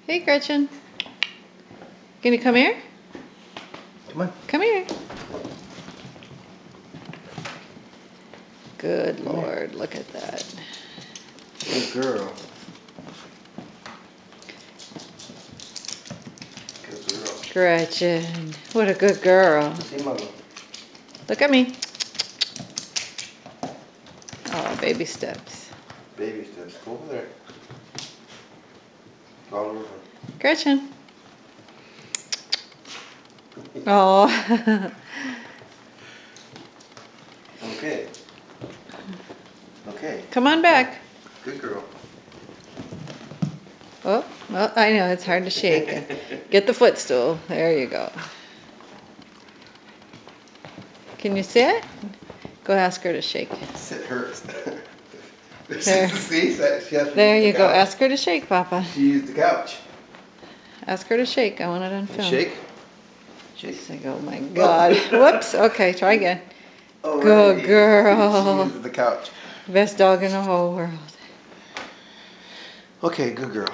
Hey, Gretchen. Can you come here? Come on. Come here. Good Come here. Lord, look at that. Good girl. Good girl. Gretchen, what a good girl. See Mama. Look at me. Oh, baby steps. Baby steps. Go over there. All over. Gretchen. Oh. Okay. Okay. Come on back. Good girl. Oh, well, I know, it's hard to shake. Get the footstool. There you go. Can you sit? Go ask her to shake. Sit hurts. There. See? She has to There use the you go. couch. Ask her to shake, Papa. She used the couch. Ask her to shake. I want it on film. Shake. Shake. She's like, oh my God. Whoops. Okay, try again. Oh, Good right. girl. She used the couch. Best dog in the whole world. Okay, good girl.